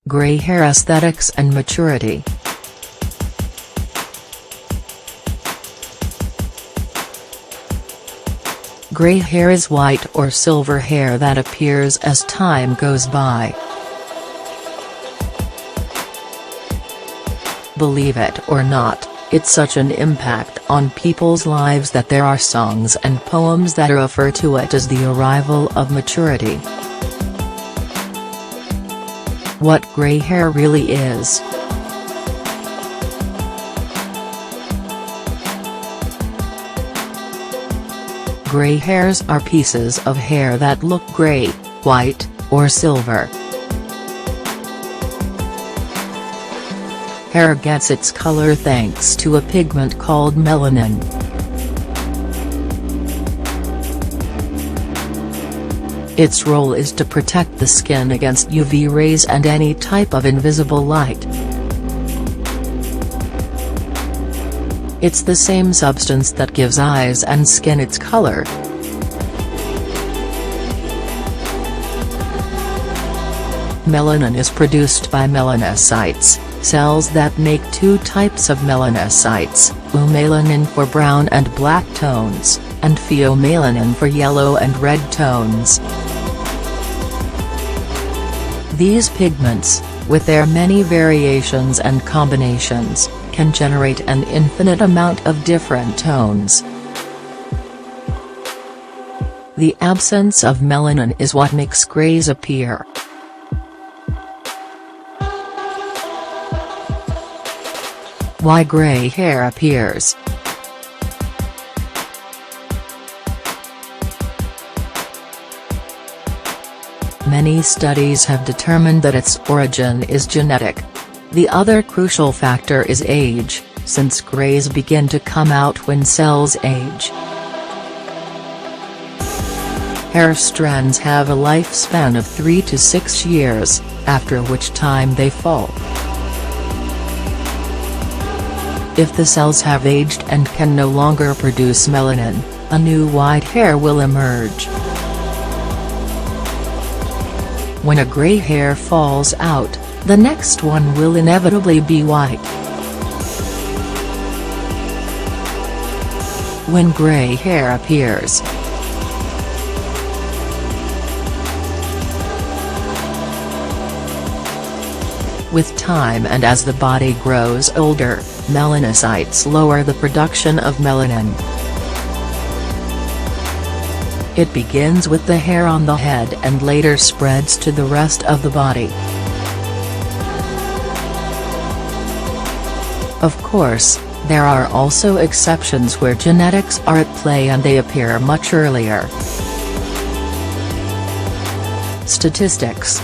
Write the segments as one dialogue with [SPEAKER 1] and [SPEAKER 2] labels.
[SPEAKER 1] Gray hair aesthetics and maturity. Gray hair is white or silver hair that appears as time goes by. Believe it or not, it's such an impact on people's lives that there are songs and poems that refer to it as the arrival of maturity. What gray hair really is. Gray hairs are pieces of hair that look gray, white, or silver. Hair gets its color thanks to a pigment called melanin. Its role is to protect the skin against UV rays and any type of invisible light. It's the same substance that gives eyes and skin its color. Melanin is produced by melanocytes, cells that make two types of melanocytes, eumelanin for brown and black tones, and pheomelanin for yellow and red tones. These pigments, with their many variations and combinations, can generate an infinite amount of different tones. The absence of melanin is what makes grays appear. Why gray hair appears. Many studies have determined that its origin is genetic. The other crucial factor is age, since grays begin to come out when cells age. Hair strands have a lifespan of 3 to 6 years, after which time they fall. If the cells have aged and can no longer produce melanin, a new white hair will emerge. When a gray hair falls out, the next one will inevitably be white. When gray hair appears. With time and as the body grows older, melanocytes lower the production of melanin. It begins with the hair on the head and later spreads to the rest of the body. Of course, there are also exceptions where genetics are at play and they appear much earlier. Statistics.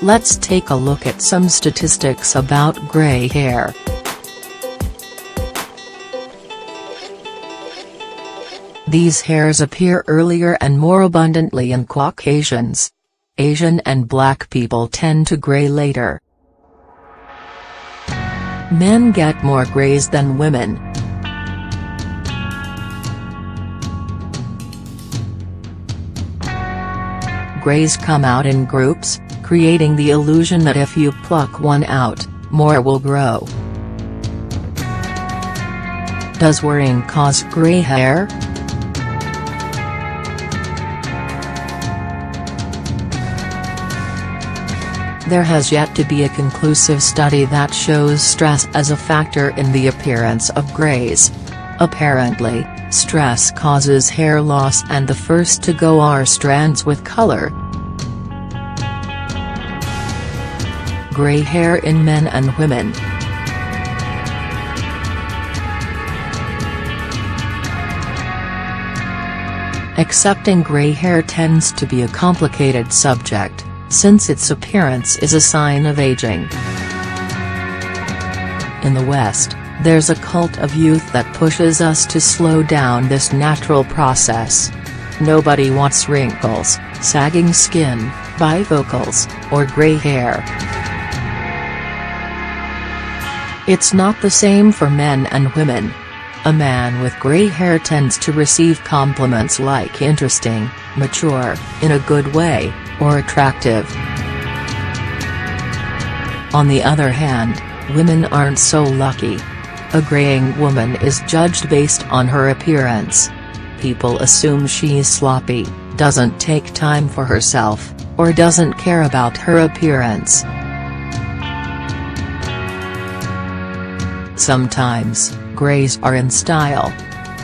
[SPEAKER 1] Let's take a look at some statistics about gray hair. These hairs appear earlier and more abundantly in Caucasians. Asian and black people tend to gray later. Men get more grays than women. Grays come out in groups, creating the illusion that if you pluck one out, more will grow. Does worrying cause gray hair? There has yet to be a conclusive study that shows stress as a factor in the appearance of grays. Apparently, stress causes hair loss and the first to go are strands with color. Gray hair in men and women. Accepting gray hair tends to be a complicated subject, since its appearance is a sign of aging. In the West, there's a cult of youth that pushes us to slow down this natural process. Nobody wants wrinkles, sagging skin, bifocals, or gray hair. It's not the same for men and women. A man with gray hair tends to receive compliments like interesting, mature, in a good way, or attractive. On the other hand, women aren't so lucky. A graying woman is judged based on her appearance. People assume she's sloppy, doesn't take time for herself, or doesn't care about her appearance. Sometimes, grays are in style.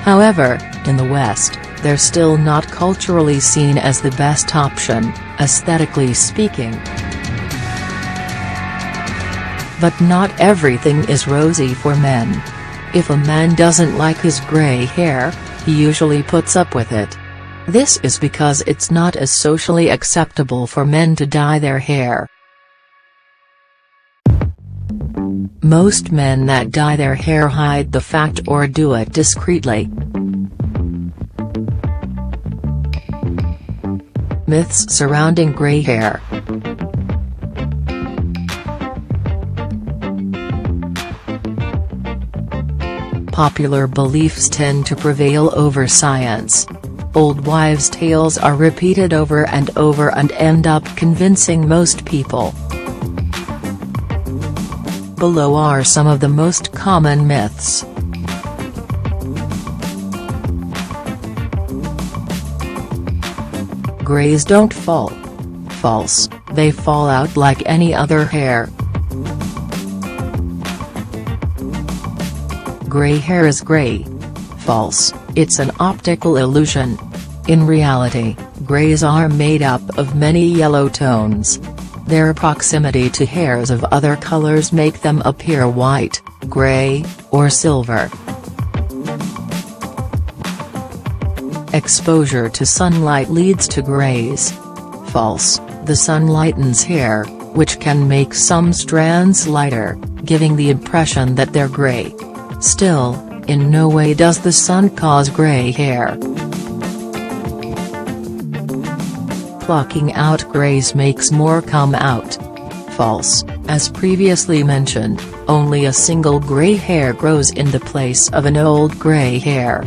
[SPEAKER 1] However, in the West, they're still not culturally seen as the best option, aesthetically speaking. But not everything is rosy for men. If a man doesn't like his gray hair, he usually puts up with it. This is because it's not as socially acceptable for men to dye their hair. Most men that dye their hair hide the fact or do it discreetly. Myths surrounding gray hair. Popular beliefs tend to prevail over science. Old wives' tales are repeated over and over and end up convincing most people. Below are some of the most common myths. Grays don't fall. False, they fall out like any other hair. Gray hair is gray. False, it's an optical illusion. In reality, grays are made up of many yellow tones. Their proximity to hairs of other colors make them appear white, gray, or silver. Exposure to sunlight leads to grays. False, the sun lightens hair, which can make some strands lighter, giving the impression that they're gray. Still, in no way does the sun cause gray hair. Plucking out grays makes more come out. False, as previously mentioned, only a single gray hair grows in the place of an old gray hair.